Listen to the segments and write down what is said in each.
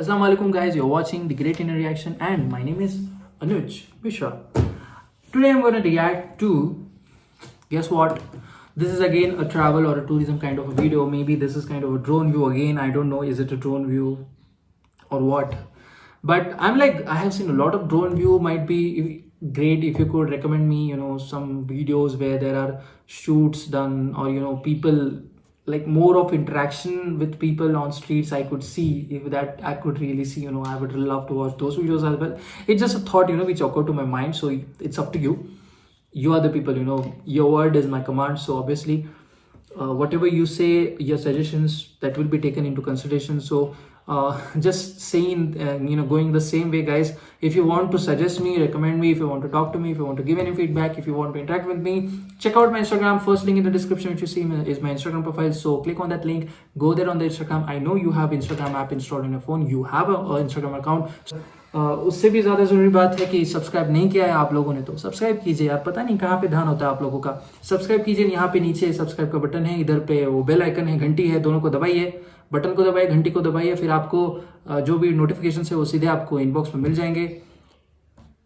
Assalamu alaikum guys, you're watching The Great Inner Reaction and my name is Anuj Mishra. Today I'm going to react to, guess what? This is again a travel or a tourism kind of a video. Maybe this is kind of a drone view again. I don't know, is it a drone view or what? But I have seen a lot of drone view. Might be great if you could recommend me, some videos where there are shoots done or, people like more of interaction with people on streets. I could see if that I could really see, I would love to watch those videos as well. It's just a thought, which occurred to my mind. So it's up to you. You are the people, your word is my command. So obviously, whatever you say, your suggestions, that will be taken into consideration. So just saying, going the same way, guys. If you want to suggest me, recommend me, if you want to talk to me, if you want to give any feedback, if you want to interact with me, check out my Instagram. First link in the description which you see is my Instagram profile. So click on that link, go there on the Instagram. I know you have Instagram app installed on your phone, you have a Instagram account. उससे भी ज़्यादा ज़रूरी बात है कि subscribe नहीं किया है आप लोगों ने तो सब्सक्राइब कीजिए यार. पता नहीं कहाँ पे ध्यान होता है आप लोगों का. सब्सक्राइब कीजिए, यहाँ पे नीचे सब्सक्राइब का बटन है, इधर पे वो बेल आइकन है, घंटी है, दोनों को दबाइए. बटन को दबाइए, घंटी को दबाइए, फिर आपको जो भी नोटिफिकेशन है वो सीधे आपको इनबॉक्स में मिल जाएंगे.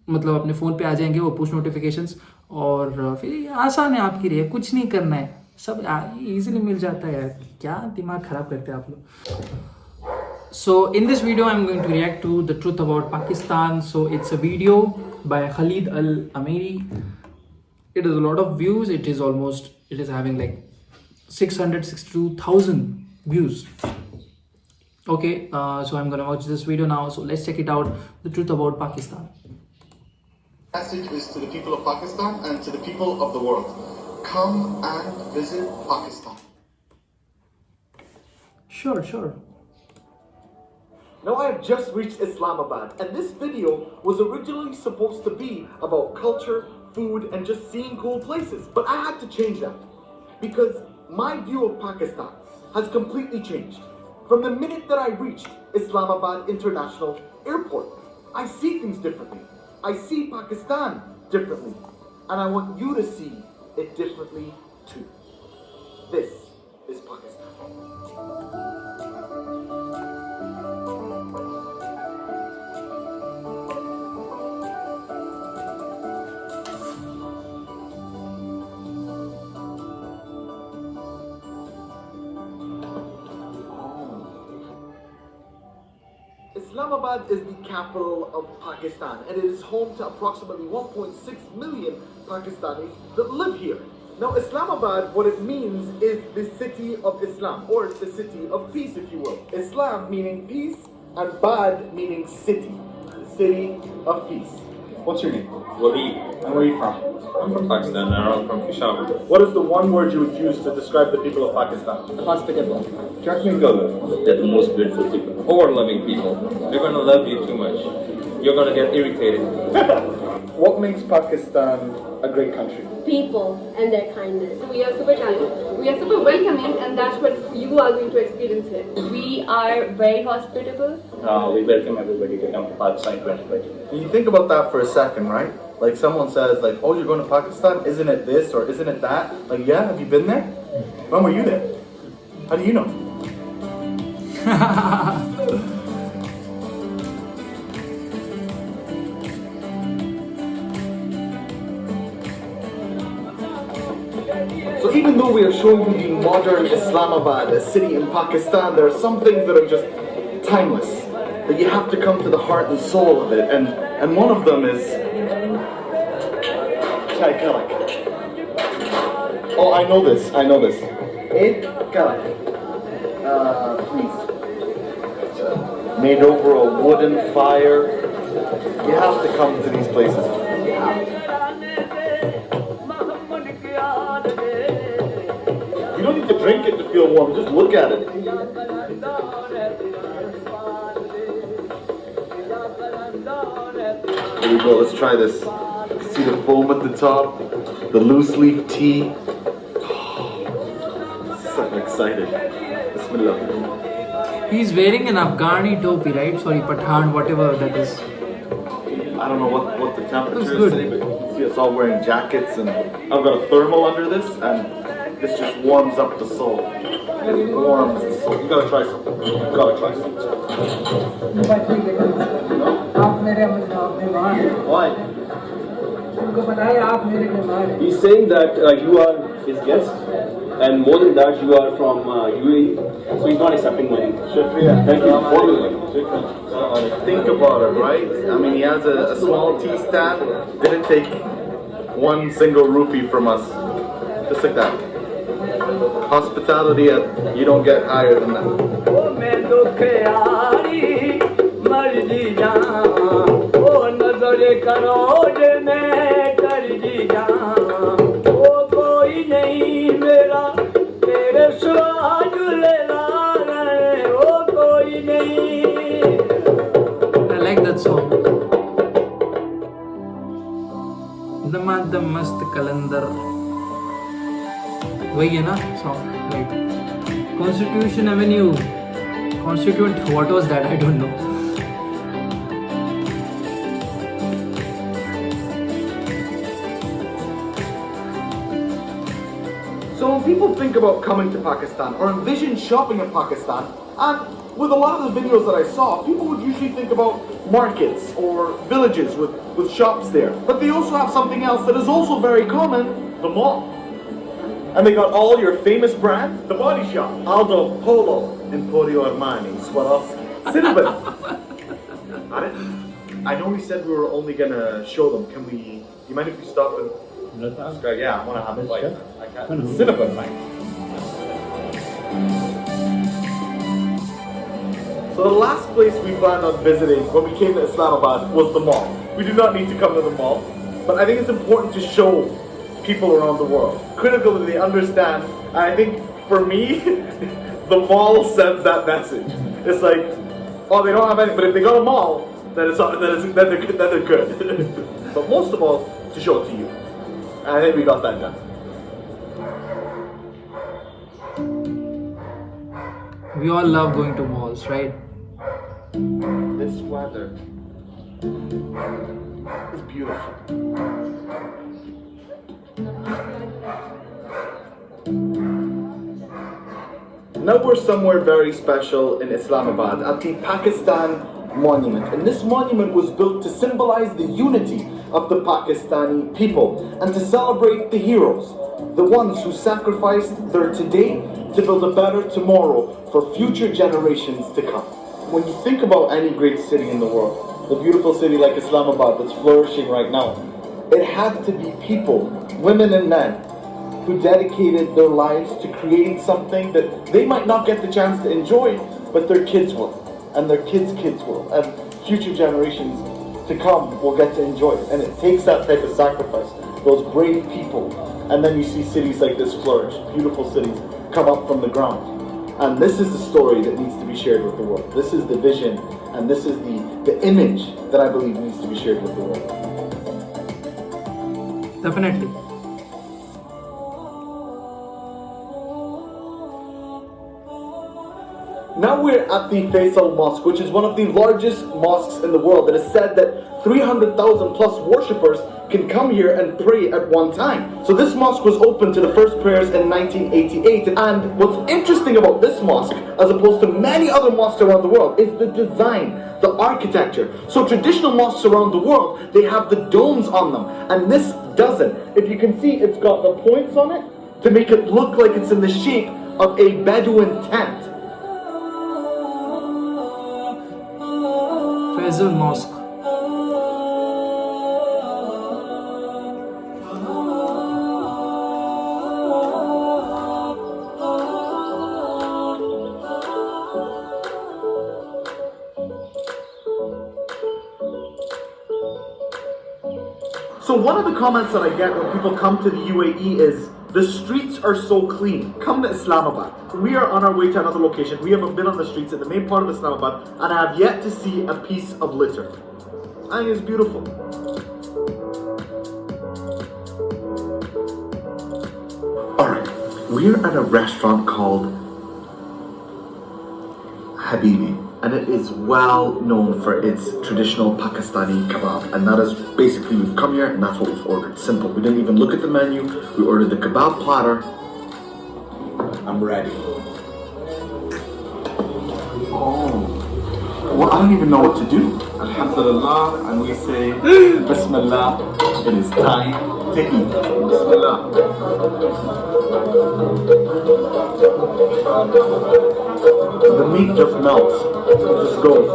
मतलब अपने फ़ोन पे आ जाएंगे वो पुश नोटिफिकेशंस. और फिर आसान है आपके लिए, कुछ नहीं करना है, सब इजीली मिल जाता है. क्या दिमाग ख़राब करते हैं आप लोग. So in this video I'm going to react to the truth about Pakistan. So it's a video by Khalid almeri. It is a lot of views. It is having like 662,000 views. Okay, so I'm gonna watch this video now. So let's check it out. The truth about Pakistan. Message is to the people of Pakistan and to the people of the world. Come and visit Pakistan. Sure. Now I have just reached Islamabad, and this video was originally supposed to be about culture, food, and just seeing cool places. But I had to change that because my view of Pakistan has completely changed. From the minute that I reached Islamabad International Airport, I see things differently. I see Pakistan differently, and I want you to see it differently too. This is Pakistan. Islamabad is the capital of Pakistan, and it is home to approximately 1.6 million Pakistanis that live here. Now, Islamabad, what it means is the city of Islam, or the city of peace, if you will. Islam meaning peace, and Bad meaning city, the city of peace. What's your name? Waleed. And where are you from? I'm from Pakistan and I'm from Peshawar. What is the one word you would use to describe the people of Pakistan? Hospitable. They're the most beautiful people. Over-loving people. They're gonna love you too much. You're gonna get irritated. What makes Pakistan a great country? People and their kindness. We are super talented. We are super welcoming, and that's what you are going to experience here. We are very hospitable. We welcome everybody to come to Pakistan 2020. When you think about that for a second, right? Like someone says, like, oh, you're going to Pakistan? Isn't it this or isn't it that? Like, yeah, have you been there? When were you there? How do you know? So even though we are showing you the modern Islamabad, a city in Pakistan, there are some things that are just timeless, that you have to come to the heart and soul of it, and one of them is Chai Kalak. Oh, I know this. Eid Kalak. Please. Made over a wooden fire. You have to come to these places. You have to. You don't need to drink it to feel warm, just look at it. Here we go, let's try this. See the foam at the top, the loose leaf tea. So excited. Bismillah. He's wearing an Afghani topi, right? Sorry, Pathan, whatever that is. I don't know what the temperature Looks is good. today, but you can see us all wearing jackets, and I've got a thermal under this, and This just warms up the soul. It warms the soul. You gotta try something. You gotta try something. Why? He's saying that you are his guest, and more than that, you are from UAE, so he's not accepting money. Shukriya. Thank you. Think about it, right? I mean, he has a small tea stand. Didn't take one single rupee from us. Just like that. Hospitality, you don't get higher than that. I like that song. Damad Mast Kalandar. वही है ना song, like Constitution Avenue, Constituent, what was that? I don't know. So when people think about coming to Pakistan or envision shopping in Pakistan, and with a lot of the videos that I saw, people would usually think about markets or villages with shops there. But they also have something else that is also very common, the mall. And they got all your famous brands, the body shop, Aldo, Polo, Emporio Armani, Swarovski, Cinnabon. I know we said we were only gonna show them. You mind if we stop and... Yeah, I wanna have a bite. I can't. Cinnabon, man. So the last place we planned on visiting when we came to Islamabad was the mall. We do not need to come to the mall, but I think it's important to show people around the world. Critical that they understand. And I think for me, the mall sends that message. It's like, oh, they don't have any, but if they got a mall, then they're good. But most of all, to show it to you. And I think we got that done. We all love going to malls, right? This weather is beautiful. Now we're somewhere very special in Islamabad at the Pakistan Monument. And this monument was built to symbolize the unity of the Pakistani people and to celebrate the heroes, the ones who sacrificed their today to build a better tomorrow for future generations to come. When you think about any great city in the world, the beautiful city like Islamabad that's flourishing right now, it had to be people, women and men, who dedicated their lives to creating something that they might not get the chance to enjoy, but their kids will, and their kids' kids will, and future generations to come will get to enjoy it. And it takes that type of sacrifice, those brave people, and then you see cities like this flourish, beautiful cities come up from the ground. And this is the story that needs to be shared with the world. This is the vision, and this is the image that I believe needs to be shared with the world. Definitely. Now we're at the Faisal Mosque, which is one of the largest mosques in the world. It is said that 300,000 plus worshippers can come here and pray at one time. So this mosque was opened to the first prayers in 1988. And what's interesting about this mosque, as opposed to many other mosques around the world, is the design, the architecture. So traditional mosques around the world, they have the domes on them, and this doesn't. If you can see, it's got the points on it to make it look like it's in the shape of a Bedouin tent. Faisal Mosque. So one of the comments that I get when people come to the UAE is, the streets are so clean. Come to Islamabad. We are on our way to another location. We haven't been on the streets in the main part of Islamabad, and I have yet to see a piece of litter. I think it's beautiful. Alright, we're at a restaurant called Habibi, and it is well known for its traditional Pakistani kebab, and that is basically, we've come here and that's what we've ordered. Simple. We didn't even look at the menu. We ordered the kebab platter I'm ready. Oh. Well, I don't even know what to do. Alhamdulillah, and we say Bismillah. It is time to eat. Bismillah. The meat just melts. It just goes.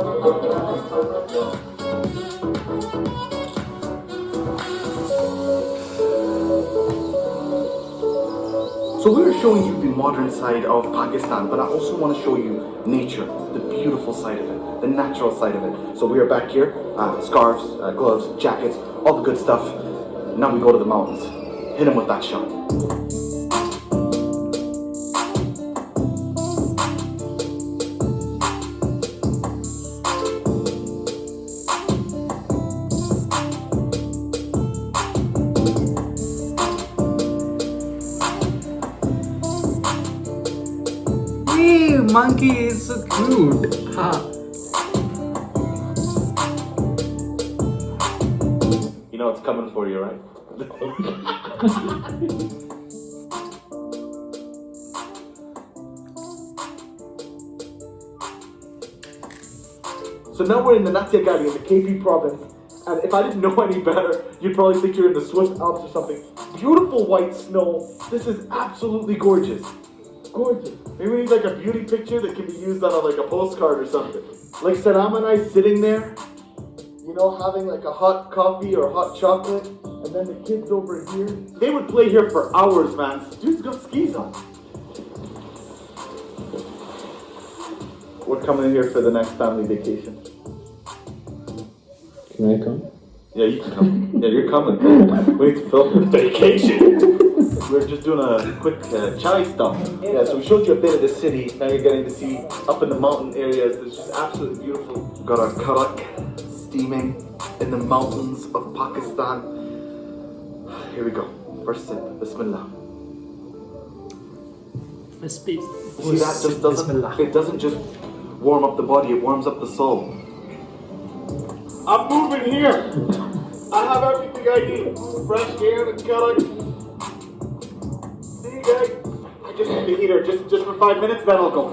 So we were showing you the modern side of Pakistan, but I also want to show you nature, the beautiful side of it, the natural side of it. So we are back here, scarves, gloves, jackets, all the good stuff. Now we go to the mountains. Hit him with that shot. Hey, monkey is so cute. Ha. You know it's coming for you, right? So now we're in the Natia Gali in the KP province, and if I didn't know any better, you'd probably think you're in the Swiss Alps or something. Beautiful white snow. This is absolutely gorgeous. Gorgeous. Maybe we need like a beauty picture that can be used on like a postcard or something. Like Salam and I sitting there, you know, having like a hot coffee or hot chocolate, and then the kids over here. They would play here for hours, man. Dude's got skis on. We're coming in here for the next family vacation. Can I come? Yeah, you can come. Yeah, you're coming. We need to film vacation. We're just doing a quick chai stop. Yeah, so we showed you a bit of the city. Now you're getting to see up in the mountain areas. It's just absolutely beautiful. We've got our karak steaming in the mountains of Pakistan. Here we go. First sip. Bismillah. See See that just doesn't. It doesn't just warm up the body. It warms up the soul. I'm moving here. I have everything I need. Fresh air and karak. See you guys. I just need the heater. Just for 5 minutes, then I'll go.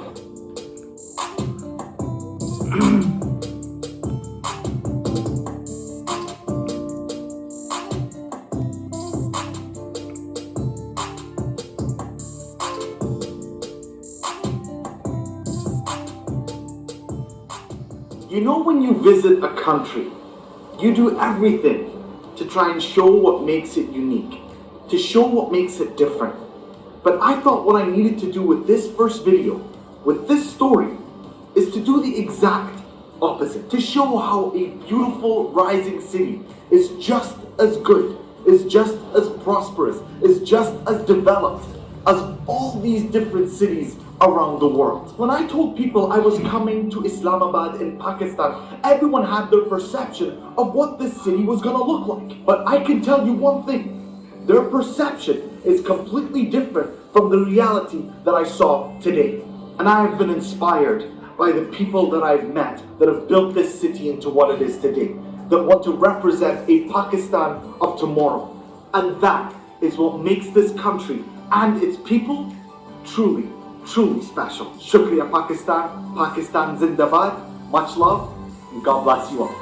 You know when you visit a country, you do everything to try and show what makes it unique, to show what makes it different. But I thought what I needed to do with this first video, with this story, is to do the exact opposite. To show how a beautiful rising city is just as good, is just as prosperous, is just as developed as all these different cities around the world. When I told people I was coming to Islamabad in Pakistan, everyone had their perception of what this city was gonna look like. But I can tell you one thing, their perception is completely different from the reality that I saw today. And I have been inspired by the people that I've met that have built this city into what it is today, that want to represent a Pakistan of tomorrow. And that is what makes this country and its people truly special. Shukriya Pakistan, Pakistan Zindabad, much love, and God bless you all.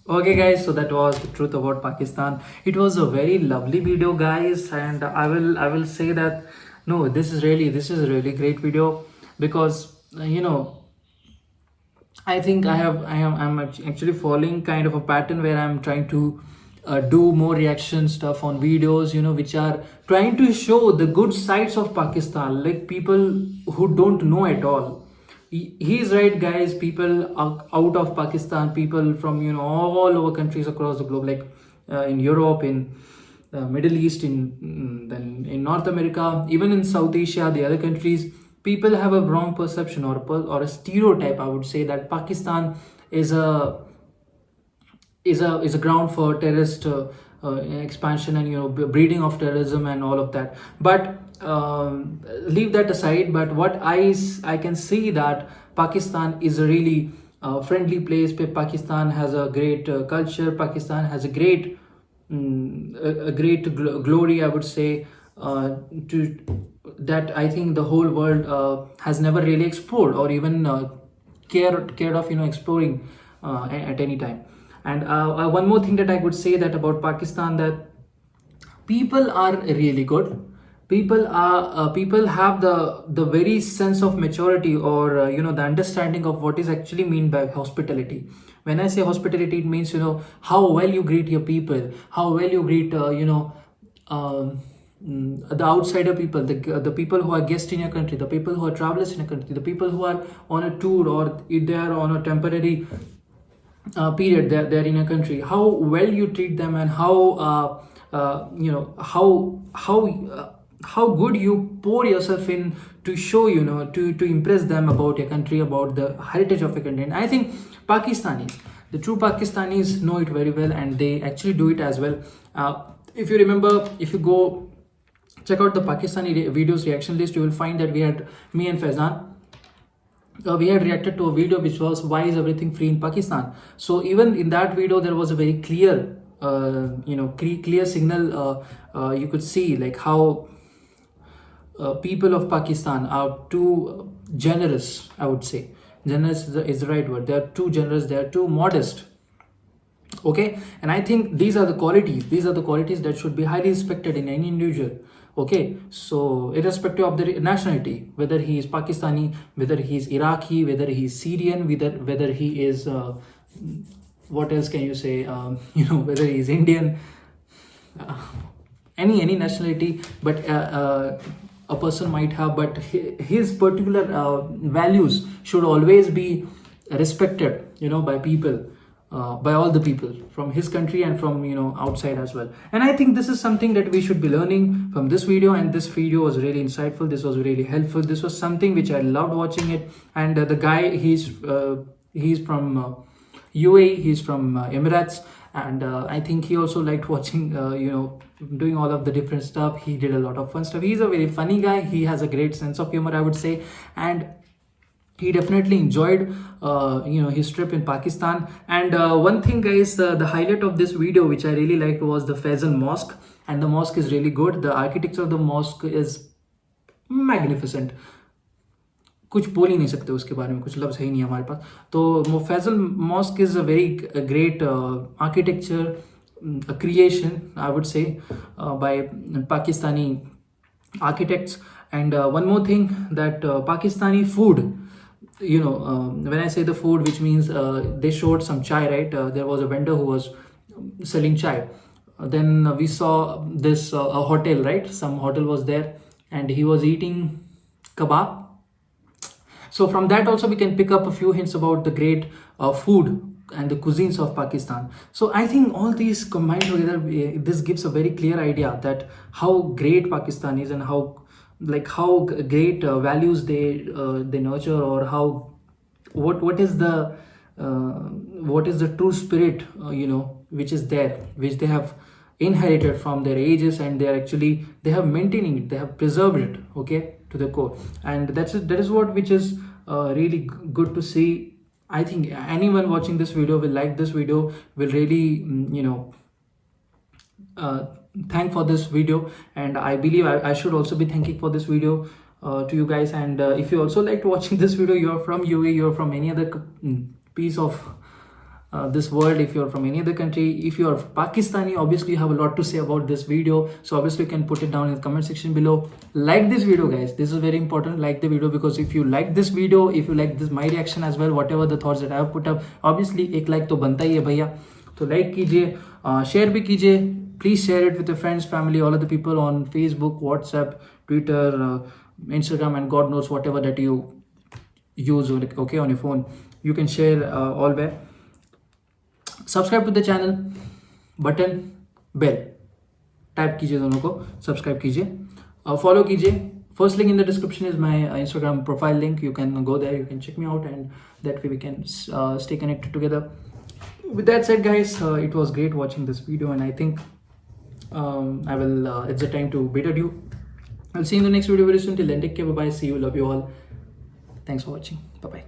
Okay guys, so that was the truth about Pakistan. It was a very lovely video guys, and I will say that no, this is a really great video, because I think I'm actually following kind of a pattern where I'm trying to do more reaction stuff on videos, which are trying to show the good sides of Pakistan, like people who don't know at all. He's right guys, people out of Pakistan, people from all over countries across the globe, like in Europe, in Middle East, then in North America, even in South Asia, the other countries, people have a wrong perception or a stereotype, I would say, that Pakistan is a ground for terrorist expansion and breeding of terrorism and all of that. But leave that aside. But what I can see that Pakistan is a really friendly place. Pakistan has a great culture. Pakistan has a great glory, I would say, to that I think the whole world has never really explored or even cared of exploring at any time. And one more thing that I could say that about Pakistan, that people are really good. People have the very sense of maturity, or the understanding of what is actually mean by hospitality. When I say hospitality, it means how well you greet your people, how well you greet the outsider people, the people who are guests in your country, the people who are travelers in your country, the people who are on a tour, or if they are on a temporary period they're in a country, how well you treat them, and how how good you pour yourself in to show to impress them about your country, about the heritage of your country. And I think the true Pakistanis know it very well, and they actually do it as well. If you remember, if you go check out the Pakistani videos reaction list, you will find that me and Faizan, we had reacted to a video which was, why is everything free in Pakistan? So even in that video there was a very clear clear signal. You could see like how people of Pakistan are too generous, I would say. Generous is the right word. They are too generous, they are too modest. Okay, and I think these are the qualities that should be highly respected in any individual. Okay, so irrespective of the nationality, whether he is Pakistani, whether he is Iraqi, whether he is Syrian, whether he is what else can you say, whether he is Indian, any nationality, but a person might have, but his particular values should always be respected by people, by all the people from his country and from outside as well. And I think this is something that we should be learning from this video, and this video was really insightful, this was really helpful, this was something which I loved watching it. And the guy, he's from UAE, he's from Emirates, and I think he also liked watching doing all of the different stuff. He did a lot of fun stuff. He's a very funny guy, he has a great sense of humor, I would say, and he definitely enjoyed his trip in Pakistan. And one thing guys, the highlight of this video which I really liked was the Faisal Mosque. And the mosque is really good, the architecture of the mosque is magnificent. कुछ बोल ही नहीं सकते उसके बारे में, कुछ लफ्ज़ है ही नहीं हमारे पास. तो Faisal mosque is a very great architecture, a creation, I would say, by Pakistani architects. And one more thing, that Pakistani food, when I say the food, which means they showed some chai, right? There was a vendor who was selling chai. Then we saw this a hotel, right? Some hotel was there, and he was eating kebab. So from that also we can pick up a few hints about the great food and the cuisines of Pakistan. So I think all these combined together, this gives a very clear idea that how great Pakistan is, and how great values they nurture, or how what is the true spirit which is there, which they have inherited from their ages, and they have maintaining it, they have preserved it, okay, to the core. And that is what which is really good to see. I think anyone watching this video will like this video, will really thank for this video. And I believe I should also be thanking for this video to you guys. And if you also liked watching this video, you're from UAE, you're from any other piece of this world, if you're from any other country, if you're Pakistani, obviously you have a lot to say about this video. So obviously you can put it down in the comment section below. Like this video guys, this is very important. Like the video, because if you like this video, if you like this my reaction as well, whatever the thoughts that I have put up, obviously एक like तो बनता ही है भैया. तो like कीजिए, share भी कीजिए. Please share it with your friends, family, all of the people on Facebook, WhatsApp, Twitter, Instagram, and God knows whatever that you use, okay, on your phone. You can share all where. Subscribe to the channel, button, bell type कीजिए, दोनों को subscribe कीजिए, follow कीजिए. First link in the description is my Instagram profile link. You can go there, you can check me out, and that way we can stay connected together. With that said guys, it was great watching this video, and I think I will it's the time to bid adieu. I'll see you in the next video very soon. Till then, take care, bye bye, see you, love you all. Thanks for watching, bye bye.